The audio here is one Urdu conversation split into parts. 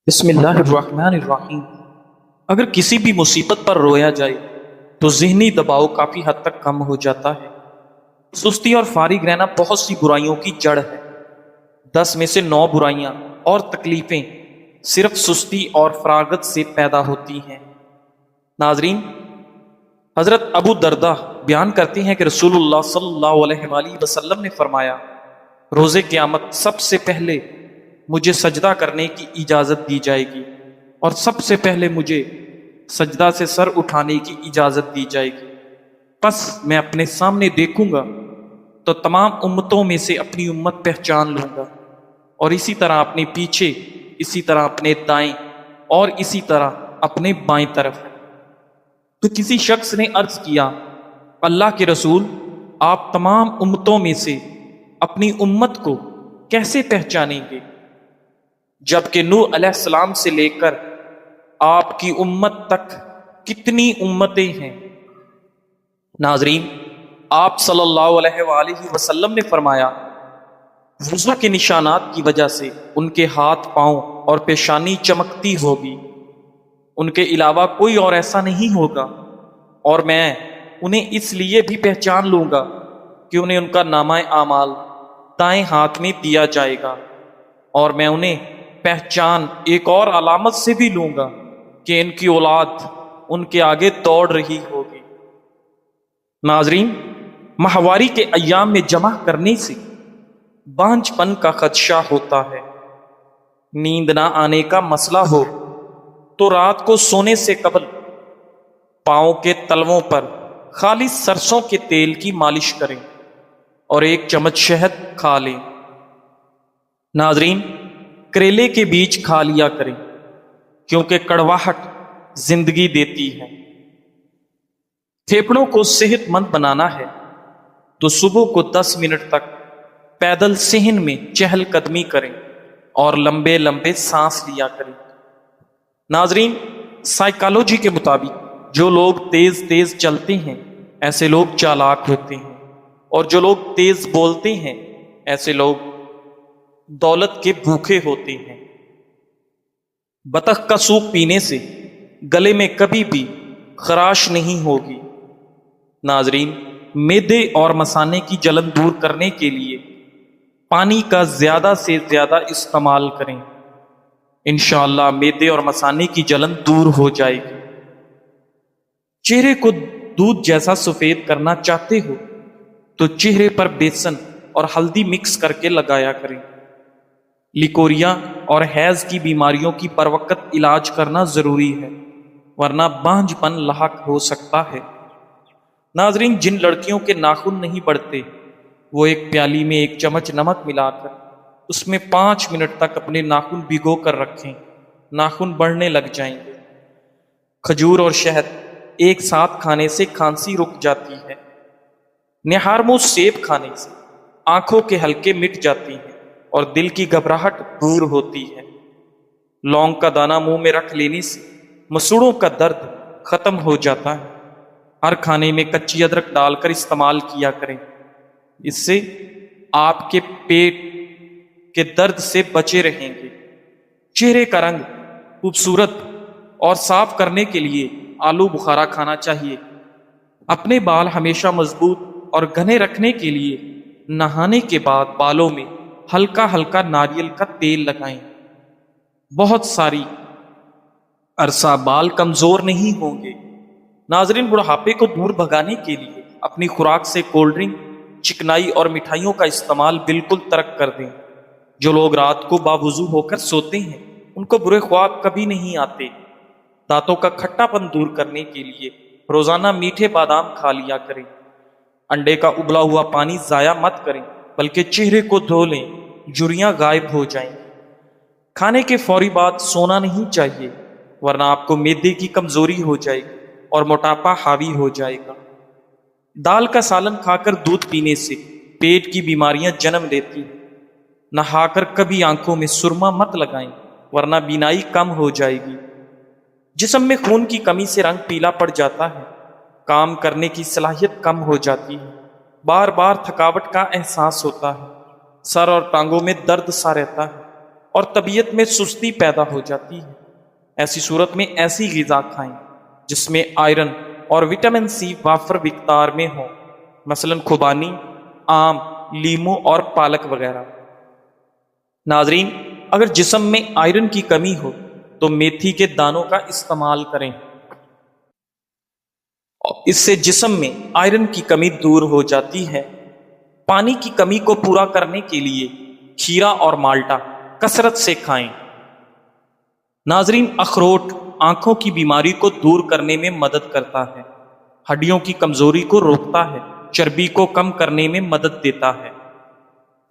بسم اللہ الرحمن الرحیم۔ اگر کسی بھی مصیبت پر رویا جائے تو ذہنی دباؤ کافی حد تک کم ہو جاتا ہے۔ سستی اور فارغ رہنا بہت سی برائیوں کی جڑ ہے۔ 10 میں سے 9 برائیاں اور تکلیفیں صرف سستی اور فراغت سے پیدا ہوتی ہیں۔ ناظرین، حضرت ابو دردہ بیان کرتے ہیں کہ رسول اللہ صلی اللہ علیہ وآلہ وسلم نے فرمایا، روز قیامت سب سے پہلے مجھے سجدہ کرنے کی اجازت دی جائے گی اور سب سے پہلے مجھے سجدہ سے سر اٹھانے کی اجازت دی جائے گی۔ پس میں اپنے سامنے دیکھوں گا تو تمام امتوں میں سے اپنی امت پہچان لوں گا، اور اسی طرح اپنے پیچھے، اسی طرح اپنے دائیں، اور اسی طرح اپنے بائیں طرف۔ تو کسی شخص نے عرض کیا، اللہ کے رسول، آپ تمام امتوں میں سے اپنی امت کو کیسے پہچانیں گے، جبکہ نوح علیہ السلام سے لے کر آپ کی امت تک کتنی امتیں ہیں؟ ناظرین، آپ صلی اللہ علیہ وآلہ وسلم نے فرمایا، وضو کے نشانات کی وجہ سے ان کے ہاتھ، پاؤں اور پیشانی چمکتی ہوگی، ان کے علاوہ کوئی اور ایسا نہیں ہوگا، اور میں انہیں اس لیے بھی پہچان لوں گا کہ انہیں ان کا نامہ اعمال دائیں ہاتھ میں دیا جائے گا، اور میں انہیں پہچان ایک اور علامت سے بھی لوں گا کہ ان کی اولاد ان کے آگے دوڑ رہی ہوگی۔ ناظرین، ماہواری کے ایام میں جمع کرنے سے بانجھ پن کا خدشہ ہوتا ہے۔ نیند نہ آنے کا مسئلہ ہو تو رات کو سونے سے قبل پاؤں کے تلووں پر خالص سرسوں کے تیل کی مالش کریں اور 1 چمچ شہد کھا لیں۔ ناظرین، کریلے کے بیج کھا لیا کریں کیونکہ کڑواہٹ زندگی دیتی ہے۔ پھیپھڑوں کو صحت مند بنانا ہے تو صبح کو 10 منٹ تک پیدل صحن میں چہل قدمی کریں اور لمبے لمبے سانس لیا کریں۔ ناظرین، سائیکالوجی کے مطابق جو لوگ تیز تیز چلتے ہیں ایسے لوگ چالاک ہوتے ہیں، اور جو لوگ تیز بولتے ہیں ایسے لوگ دولت کے بھوکے ہوتے ہیں۔ بطخ کا سوپ پینے سے گلے میں کبھی بھی خراش نہیں ہوگی۔ ناظرین، معدے اور مثانے کی جلن دور کرنے کے لیے پانی کا زیادہ سے زیادہ استعمال کریں، انشاءاللہ معدے اور مثانے کی جلن دور ہو جائے گی۔ چہرے کو دودھ جیسا سفید کرنا چاہتے ہو تو چہرے پر بیسن اور ہلدی مکس کر کے لگایا کریں۔ لیکوریا اور حیض کی بیماریوں کی بروقت علاج کرنا ضروری ہے، ورنہ بانجھ پن لاحق ہو سکتا ہے۔ ناظرین، جن لڑکیوں کے ناخن نہیں بڑھتے وہ ایک پیالی میں 1 چمچ نمک ملا کر اس میں 5 منٹ تک اپنے ناخن بھگو کر رکھیں، ناخن بڑھنے لگ جائیں گے۔ کھجور اور شہد ایک ساتھ کھانے سے کھانسی رک جاتی ہے۔ نہارمو سیب کھانے سے آنکھوں کے حلقے مٹ جاتی ہیں اور دل کی گھبراہٹ دور ہوتی ہے۔ لونگ کا دانہ منہ میں رکھ لینے سے مسوڑوں کا درد ختم ہو جاتا ہے۔ ہر کھانے میں کچی ادرک ڈال کر استعمال کیا کریں، اس سے آپ کے پیٹ کے درد سے بچے رہیں گے۔ چہرے کا رنگ خوبصورت اور صاف کرنے کے لیے آلو بخارا کھانا چاہیے۔ اپنے بال ہمیشہ مضبوط اور گھنے رکھنے کے لیے نہانے کے بعد بالوں میں ہلکا ہلکا ناریل کا تیل لگائیں۔ بہت ساری عرصہ بال کمزور نہیں ہوں گے۔ ناظرین، بڑھاپے کو دور بھگانے کے لیے اپنی خوراک سے کولڈ ڈرنک، چکنائی اور مٹھائیوں کا استعمال بالکل ترک کر دیں۔ جو لوگ رات کو باوضو ہو کر سوتے ہیں ان کو برے خواب کبھی نہیں آتے۔ دانتوں کا کھٹا پن دور کرنے کے لیے روزانہ میٹھے بادام کھا لیا کریں۔ انڈے کا ابلا ہوا پانی ضائع مت کریں بلکہ چہرے کو دھو لیں، جھریاں غائب ہو جائیں۔ کھانے کے فوری بعد سونا نہیں چاہیے، ورنہ آپ کو معدے کی کمزوری ہو جائے گی اور موٹاپا حاوی ہو جائے گا۔ دال کا سالن کھا کر دودھ پینے سے پیٹ کی بیماریاں جنم لیتی ہیں۔ نہا کر کبھی آنکھوں میں سرما مت لگائیں ورنہ بینائی کم ہو جائے گی۔ جسم میں خون کی کمی سے رنگ پیلا پڑ جاتا ہے، کام کرنے کی صلاحیت کم ہو جاتی ہے، بار بار تھکاوٹ کا احساس ہوتا ہے، سر اور ٹانگوں میں درد سا رہتا ہے، اور طبیعت میں سستی پیدا ہو جاتی ہے۔ ایسی صورت میں ایسی غذا کھائیں جس میں آئرن اور وٹامن سی وافر مقدار میں ہو، مثلاً خوبانی، آم، لیمو اور پالک وغیرہ۔ ناظرین، اگر جسم میں آئرن کی کمی ہو تو میتھی کے دانوں کا استعمال کریں، اس سے جسم میں آئرن کی کمی دور ہو جاتی ہے۔ پانی کی کمی کو پورا کرنے کے لیے کھیرا اور مالٹا کثرت سے کھائیں۔ ناظرین، اخروٹ آنکھوں کی بیماری کو دور کرنے میں مدد کرتا ہے، ہڈیوں کی کمزوری کو روکتا ہے، چربی کو کم کرنے میں مدد دیتا ہے۔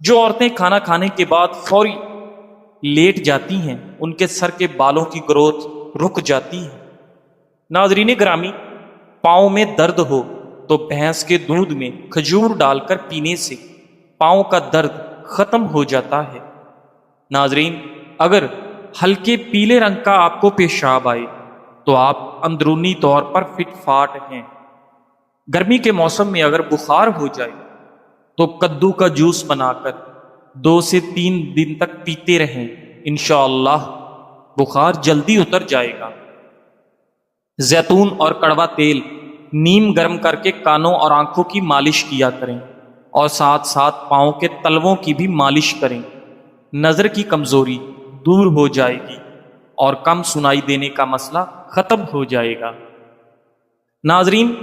جو عورتیں کھانا کھانے کے بعد فوری لیٹ جاتی ہیں ان کے سر کے بالوں کی گروتھ رک جاتی ہے۔ ناظرین گرامی، پاؤں میں درد ہو تو بھینس کے دودھ میں کھجور ڈال کر پینے سے پاؤں کا درد ختم ہو جاتا ہے۔ ناظرین، اگر ہلکے پیلے رنگ کا آپ کو پیشاب آئے تو آپ اندرونی طور پر فٹ فاٹ ہیں۔ گرمی کے موسم میں اگر بخار ہو جائے تو کدو کا جوس بنا کر 2 سے 3 دن تک پیتے رہیں، انشاءاللہ بخار جلدی اتر جائے گا۔ زیتون اور کڑوا تیل نیم گرم کر کے کانوں اور آنکھوں کی مالش کیا کریں اور ساتھ ساتھ پاؤں کے تلووں کی بھی مالش کریں۔ نظر کی کمزوری دور ہو جائے گی اور کم سنائی دینے کا مسئلہ ختم ہو جائے گا۔ ناظرین،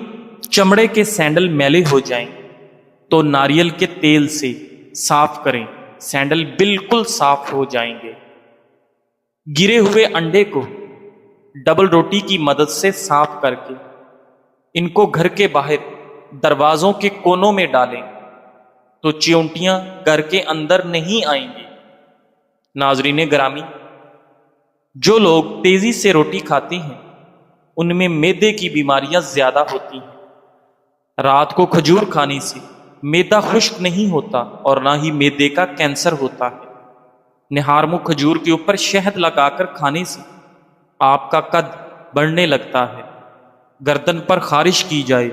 چمڑے کے سینڈل میلے ہو جائیں تو ناریل کے تیل سے صاف کریں، سینڈل بالکل صاف ہو جائیں گے۔ گرے ہوئے انڈے کو ڈبل روٹی کی مدد سے صاف کر کے ان کو گھر کے باہر دروازوں کے کونوں میں ڈالیں تو چیونٹیاں گھر کے اندر نہیں آئیں گی۔ ناظرین گرامی، جو لوگ تیزی سے روٹی کھاتے ہیں ان میں معدے کی بیماریاں زیادہ ہوتی ہیں۔ رات کو کھجور کھانے سے معدہ خشک نہیں ہوتا اور نہ ہی معدے کا کینسر ہوتا ہے۔ نہارمو کھجور کے اوپر شہد لگا کر کھانے سے آپ کا قد بڑھنے لگتا ہے۔ گردن پر خارش کی جائے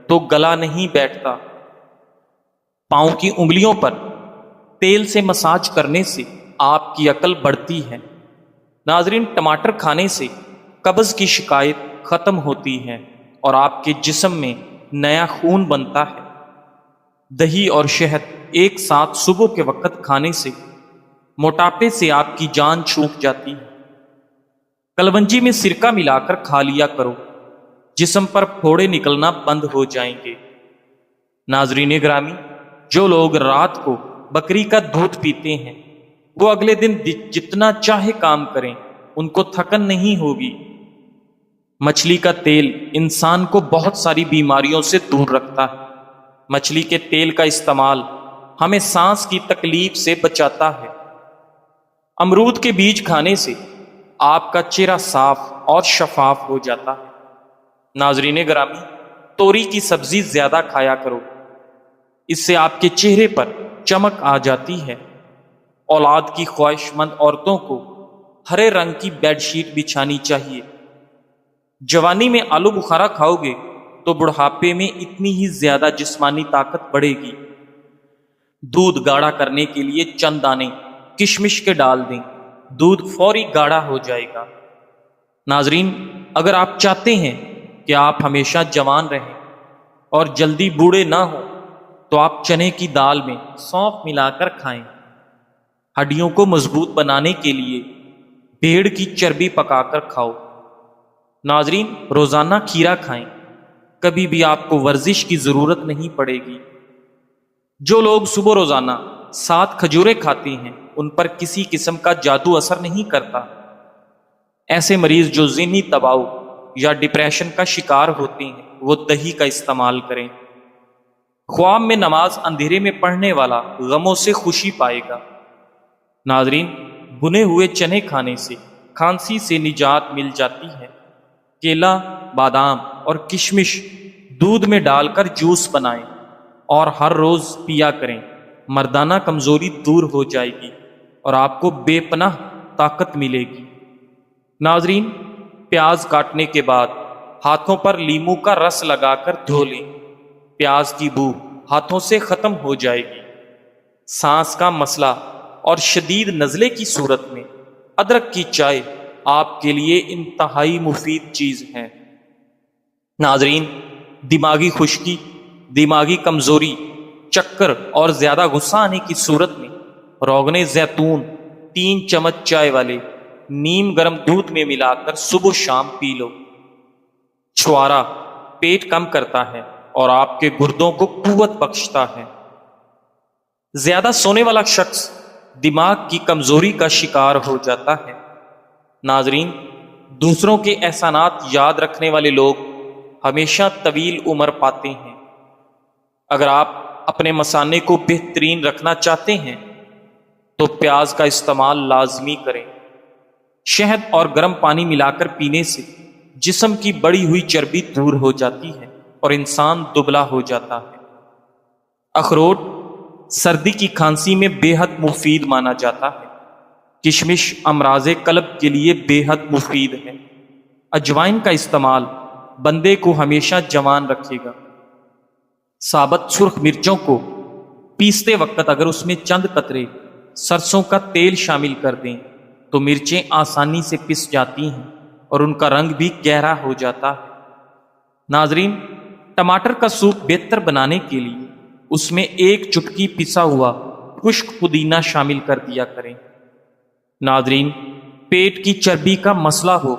تو گلا نہیں بیٹھتا۔ پاؤں کی انگلیوں پر تیل سے مساج کرنے سے آپ کی عقل بڑھتی ہے۔ ناظرین، ٹماٹر کھانے سے قبض کی شکایت ختم ہوتی ہے اور آپ کے جسم میں نیا خون بنتا ہے۔ دہی اور شہد ایک ساتھ صبح کے وقت کھانے سے موٹاپے سے آپ کی جان چھوٹ جاتی ہے۔ کلونجی میں سرکہ ملا کر کھا لیا کرو، جسم پر پھوڑے نکلنا بند ہو جائیں گے۔ ناظرین گرامی، جو لوگ رات کو بکری کا دودھ پیتے ہیں وہ اگلے دن جتنا چاہے کام کریں ان کو تھکن نہیں ہوگی۔ مچھلی کا تیل انسان کو بہت ساری بیماریوں سے دور رکھتا ہے۔ مچھلی کے تیل کا استعمال ہمیں سانس کی تکلیف سے بچاتا ہے۔ امرود کے بیج کھانے سے آپ کا چہرہ صاف اور شفاف ہو جاتا ہے۔ ناظرین گرامی، توری کی سبزی زیادہ کھایا کرو، اس سے آپ کے چہرے پر چمک آ جاتی ہے۔ اولاد کی خواہش مند عورتوں کو ہرے رنگ کی بیڈ شیٹ بچھانی چاہیے۔ جوانی میں آلو بخارا کھاؤ گے تو بڑھاپے میں اتنی ہی زیادہ جسمانی طاقت بڑھے گی۔ دودھ گاڑھا کرنے کے لیے چند دانے کشمش کے ڈال دیں، دودھ فوری گاڑھا ہو جائے گا۔ ناظرین، اگر آپ چاہتے ہیں کہ آپ ہمیشہ جوان رہیں اور جلدی بوڑھے نہ ہوں تو آپ چنے کی دال میں سونف ملا کر کھائیں۔ ہڈیوں کو مضبوط بنانے کے لیے بھیڑ کی چربی پکا کر کھاؤ۔ ناظرین، روزانہ کھیرا کھائیں، کبھی بھی آپ کو ورزش کی ضرورت نہیں پڑے گی۔ جو لوگ صبح روزانہ 7 کھجوریں کھاتے ہیں ان پر کسی قسم کا جادو اثر نہیں کرتا۔ ایسے مریض جو ذہنی دباؤ یا ڈپریشن کا شکار ہوتے ہیں وہ دہی کا استعمال کریں۔ خواب میں نماز اندھیرے میں پڑھنے والا غموں سے خوشی پائے گا۔ ناظرین، بھنے ہوئے چنے کھانے سے کھانسی سے نجات مل جاتی ہے۔ کیلا، بادام اور کشمش دودھ میں ڈال کر جوس بنائیں اور ہر روز پیا کریں، مردانہ کمزوری دور ہو جائے گی اور آپ کو بے پناہ طاقت ملے گی۔ ناظرین، پیاز کاٹنے کے بعد ہاتھوں پر لیموں کا رس لگا کر دھو لیں، پیاز کی بو ہاتھوں سے ختم ہو جائے گی۔ سانس کا مسئلہ اور شدید نزلے کی صورت میں ادرک کی چائے آپ کے لیے انتہائی مفید چیز ہے۔ ناظرین، دماغی خشکی، دماغی کمزوری، چکر اور زیادہ غصہ آنے کی صورت میں روغن زیتون 3 چمچ چائے والے نیم گرم دودھ میں ملا کر صبح و شام پی لو۔ چھوارا پیٹ کم کرتا ہے اور آپ کے گردوں کو قوت بخشتا ہے۔ زیادہ سونے والا شخص دماغ کی کمزوری کا شکار ہو جاتا ہے۔ ناظرین، دوسروں کے احسانات یاد رکھنے والے لوگ ہمیشہ طویل عمر پاتے ہیں۔ اگر آپ اپنے مثانے کو بہترین رکھنا چاہتے ہیں تو پیاز کا استعمال لازمی کریں۔ شہد اور گرم پانی ملا کر پینے سے جسم کی بڑی ہوئی چربی دور ہو جاتی ہے اور انسان دبلا ہو جاتا ہے۔ اخروٹ سردی کی کھانسی میں بے حد مفید مانا جاتا ہے۔ کشمش امراض قلب کے لیے بے حد مفید ہے۔ اجوائن کا استعمال بندے کو ہمیشہ جوان رکھے گا۔ ثابت سرخ مرچوں کو پیستے وقت اگر اس میں چند قطرے سرسوں کا تیل شامل کر دیں تو مرچیں آسانی سے پس جاتی ہیں اور ان کا رنگ بھی گہرا ہو جاتا ہے۔ ناظرین، ٹماٹر کا سوپ بہتر بنانے کے لیے اس میں 1 چٹکی پسا ہوا خشک پودینہ شامل کر دیا کریں۔ ناظرین، پیٹ کی چربی کا مسئلہ ہو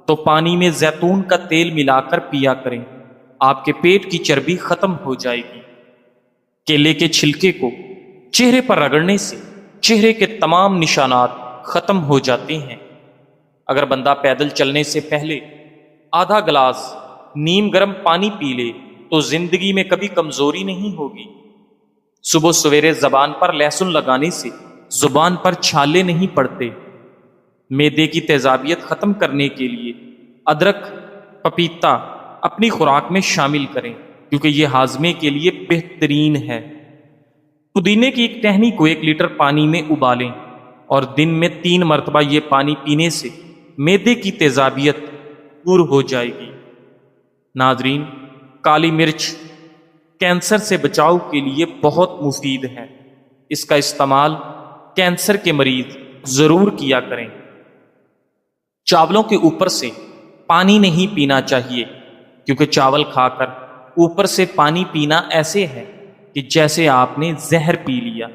تو پانی میں زیتون کا تیل ملا کر پیا کریں، آپ کے پیٹ کی چربی ختم ہو جائے گی۔ کیلے کے چھلکے کو چہرے پر رگڑنے سے چہرے کے تمام نشانات ختم ہو جاتے ہیں۔ اگر بندہ پیدل چلنے سے پہلے آدھا گلاس نیم گرم پانی پی لے تو زندگی میں کبھی کمزوری نہیں ہوگی۔ صبح سویرے زبان پر لہسن لگانے سے زبان پر چھالے نہیں پڑتے۔ معدے کی تیزابیت ختم کرنے کے لیے ادرک، پپیتا اپنی خوراک میں شامل کریں کیونکہ یہ ہاضمے کے لیے بہترین ہے۔ پودینے کی ایک ٹہنی کو 1 لیٹر پانی میں ابالیں اور دن میں 3 مرتبہ یہ پانی پینے سے معدے کی تیزابیت دور ہو جائے گی۔ ناظرین، کالی مرچ کینسر سے بچاؤ کے لیے بہت مفید ہے۔ اس کا استعمال کینسر کے مریض ضرور کیا کریں۔ چاولوں کے اوپر سے پانی نہیں پینا چاہیے کیونکہ چاول کھا کر اوپر سے پانی پینا ایسے ہے کہ جیسے آپ نے زہر پی لیا۔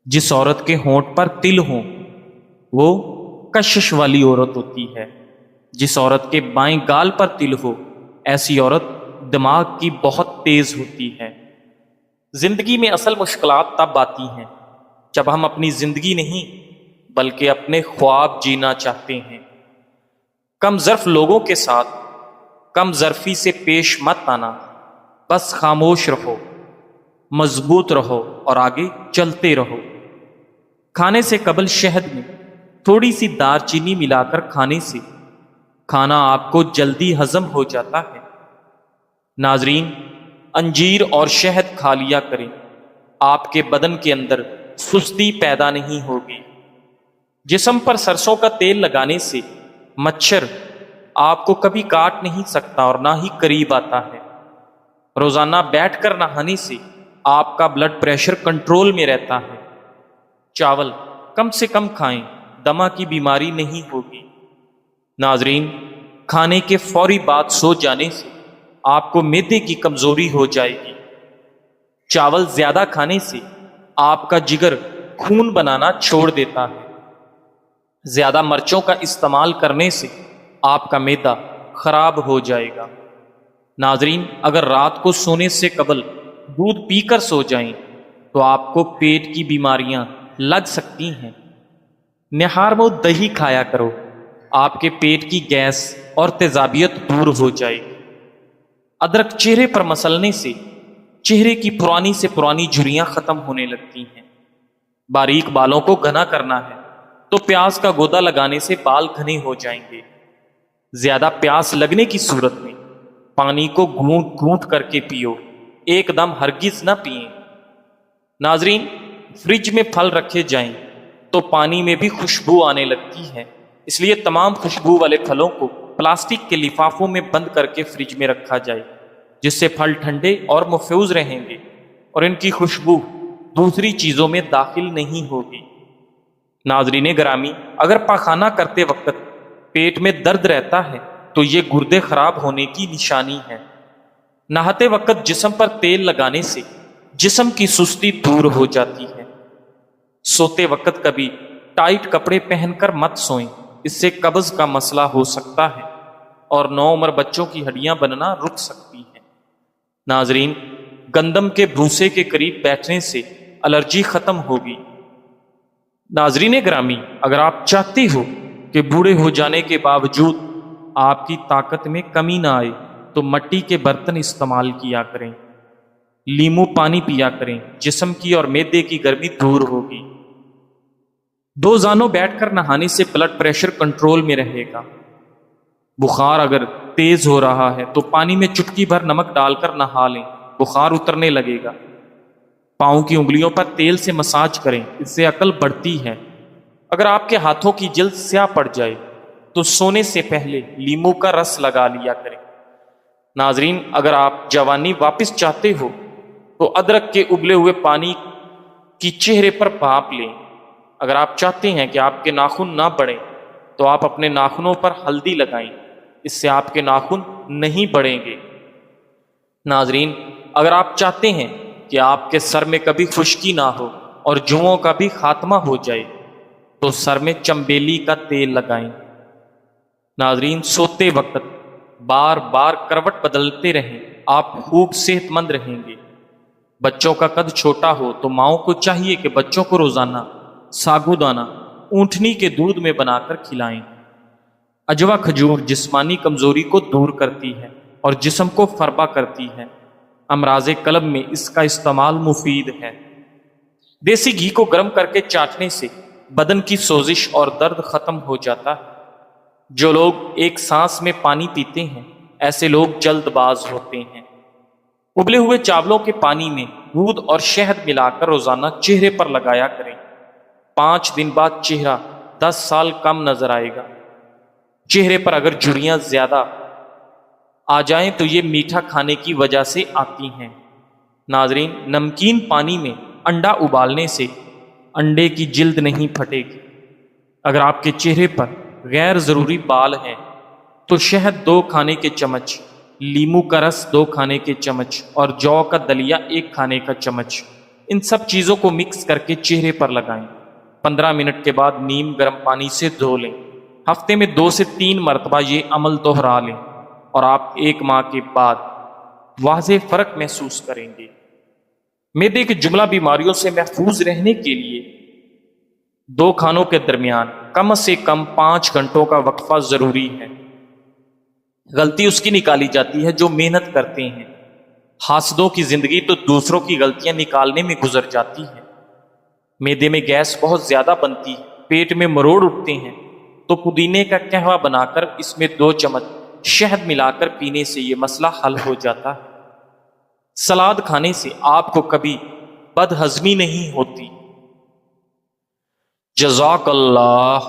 جس عورت کے ہونٹ پر تل ہوں وہ کشش والی عورت ہوتی ہے۔ جس عورت کے بائیں گال پر تل ہو ایسی عورت دماغ کی بہت تیز ہوتی ہے۔ زندگی میں اصل مشکلات تب آتی ہیں جب ہم اپنی زندگی نہیں بلکہ اپنے خواب جینا چاہتے ہیں۔ کم ظرف لوگوں کے ساتھ کم ظرفی سے پیش مت آنا، بس خاموش رہو، مضبوط رہو اور آگے چلتے رہو۔ کھانے سے قبل شہد میں تھوڑی سی دار چینی ملا کر کھانے سے کھانا آپ کو جلدی ہضم ہو جاتا ہے۔ ناظرین، انجیر اور شہد کھا لیا کریں، آپ کے بدن کے اندر سستی پیدا نہیں ہوگی۔ جسم پر سرسوں کا تیل لگانے سے مچھر آپ کو کبھی کاٹ نہیں سکتا اور نہ ہی قریب آتا ہے۔ روزانہ بیٹھ کر نہانے سے آپ کا بلڈ پریشر کنٹرول میں رہتا ہے۔ چاول کم سے کم کھائیں، دمہ کی بیماری نہیں ہوگی۔ ناظرین، کھانے کے فوری بعد سو جانے سے آپ کو معدے کی کمزوری ہو جائے گی۔ چاول زیادہ کھانے سے آپ کا جگر خون بنانا چھوڑ دیتا ہے۔ زیادہ مرچوں کا استعمال کرنے سے آپ کا معدہ خراب ہو جائے گا۔ ناظرین، اگر رات کو سونے سے قبل دودھ پی کر سو جائیں تو آپ کو پیٹ کی بیماریاں لگ سکتی ہیں۔ نہار میں دہی کھایا کرو، آپ کے پیٹ کی گیس اور تیزابیت دور ہو جائے گی۔ ادرک چہرے پر مسلنے سے چہرے کی پرانی سے پرانی جھریاں ختم ہونے لگتی ہیں۔ باریک بالوں کو گھنا کرنا ہے تو پیاز کا گودا لگانے سے بال گھنے ہو جائیں گے۔ زیادہ پیاس لگنے کی صورت میں پانی کو گھونٹ گھونٹ کر کے پیو، ایک دم ہرگز نہ پئیں۔ ناظرین، فریج میں پھل رکھے جائیں تو پانی میں بھی خوشبو آنے لگتی ہے، اس لیے تمام خوشبو والے پھلوں کو پلاسٹک کے لفافوں میں بند کر کے فریج میں رکھا جائے، جس سے پھل ٹھنڈے اور محفوظ رہیں گے اور ان کی خوشبو دوسری چیزوں میں داخل نہیں ہوگی۔ ناظرین گرامی، اگر پاخانہ کرتے وقت پیٹ میں درد رہتا ہے تو یہ گردے خراب ہونے کی نشانی ہے۔ نہاتے وقت جسم پر تیل لگانے سے جسم کی سستی دور ہو جاتی ہے۔ سوتے وقت کبھی ٹائٹ کپڑے پہن کر مت سوئیں، اس سے قبض کا مسئلہ ہو سکتا ہے اور نوعمر بچوں کی ہڈیاں بننا رک سکتی ہیں۔ ناظرین، گندم کے بھوسے کے قریب بیٹھنے سے الرجی ختم ہوگی۔ ناظرین گرامی، اگر آپ چاہتے ہو کہ بوڑھے ہو جانے کے باوجود آپ کی طاقت میں کمی نہ آئے تو مٹی کے برتن استعمال کیا کریں، لیمو پانی پیا کریں، جسم کی اور معدے کی گرمی دور ہوگی۔ دو زانوں بیٹھ کر نہانے سے بلڈ پریشر کنٹرول میں رہے گا۔ بخار اگر تیز ہو رہا ہے تو پانی میں چٹکی بھر نمک ڈال کر نہا لیں، بخار اترنے لگے گا۔ پاؤں کی انگلیوں پر تیل سے مساج کریں، اس سے عقل بڑھتی ہے۔ اگر آپ کے ہاتھوں کی جلد سیاہ پڑ جائے تو سونے سے پہلے لیمو کا رس لگا لیا کریں۔ ناظرین، اگر آپ جوانی واپس چاہتے ہو تو ادرک کے ابلے ہوئے پانی کی چہرے پر بھاپ لیں۔ اگر آپ چاہتے ہیں کہ آپ کے ناخن نہ بڑھیں تو آپ اپنے ناخنوں پر ہلدی لگائیں، اس سے آپ کے ناخن نہیں بڑھیں گے۔ ناظرین، اگر آپ چاہتے ہیں کہ آپ کے سر میں کبھی خشکی نہ ہو اور جوؤں کا بھی خاتمہ ہو جائے تو سر میں چمبیلی کا تیل لگائیں۔ ناظرین، سوتے وقت بار بار کروٹ بدلتے رہیں، آپ خوب صحت مند رہیں گے۔ بچوں کا قد چھوٹا ہو تو ماؤں کو چاہیے کہ بچوں کو روزانہ ساگو دانہ اونٹنی کے دودھ میں بنا کر کھلائیں۔ اجوا کھجور جسمانی کمزوری کو دور کرتی ہے اور جسم کو فربا کرتی ہے۔ امراض قلب میں اس کا استعمال مفید ہے۔ دیسی گھی کو گرم کر کے چاٹنے سے بدن کی سوزش اور درد ختم ہو جاتا ہے۔ جو لوگ ایک سانس میں پانی پیتے ہیں ایسے لوگ جلد باز ہوتے ہیں۔ ابلے ہوئے چاولوں کے پانی میں دودھ اور شہد ملا کر روزانہ چہرے پر لگایا کریں۔ 5 دن بعد چہرہ 10 سال کم نظر آئے گا۔ چہرے پر اگر جھریاں زیادہ آ جائیں تو یہ میٹھا کھانے کی وجہ سے آتی ہیں۔ ناظرین، نمکین پانی میں انڈا ابالنے سے انڈے کی جلد نہیں پھٹے گی۔ اگر آپ کے چہرے پر غیر ضروری بال ہیں تو شہد 2 کھانے کے چمچ، لیمو کا رس 2 کھانے کے چمچ اور جو کا دلیا 1 کھانے کا چمچ، ان سب چیزوں کو مکس کر کے چہرے پر لگائیں۔ 15 منٹ کے بعد نیم گرم پانی سے دھو لیں۔ ہفتے میں 2 سے 3 مرتبہ یہ عمل دوہرا لیں اور آپ 1 ماہ کے بعد واضح فرق محسوس کریں گے۔ معدے کی جملہ بیماریوں سے محفوظ رہنے کے لیے 2 کھانوں کے درمیان کم سے کم 5 گھنٹوں کا وقفہ ضروری ہے۔ غلطی اس کی نکالی جاتی ہے جو محنت کرتے ہیں۔ حاسدوں کی زندگی تو دوسروں کی غلطیاں نکالنے میں گزر جاتی ہے۔ معدے میں گیس بہت زیادہ بنتی ہے، پیٹ میں مروڑ اٹھتے ہیں تو پودینے کا قہوہ بنا کر اس میں 2 چمچ شہد ملا کر پینے سے یہ مسئلہ حل ہو جاتا ہے۔ سلاد کھانے سے آپ کو کبھی بد ہضمی نہیں ہوتی۔ جزاک اللہ۔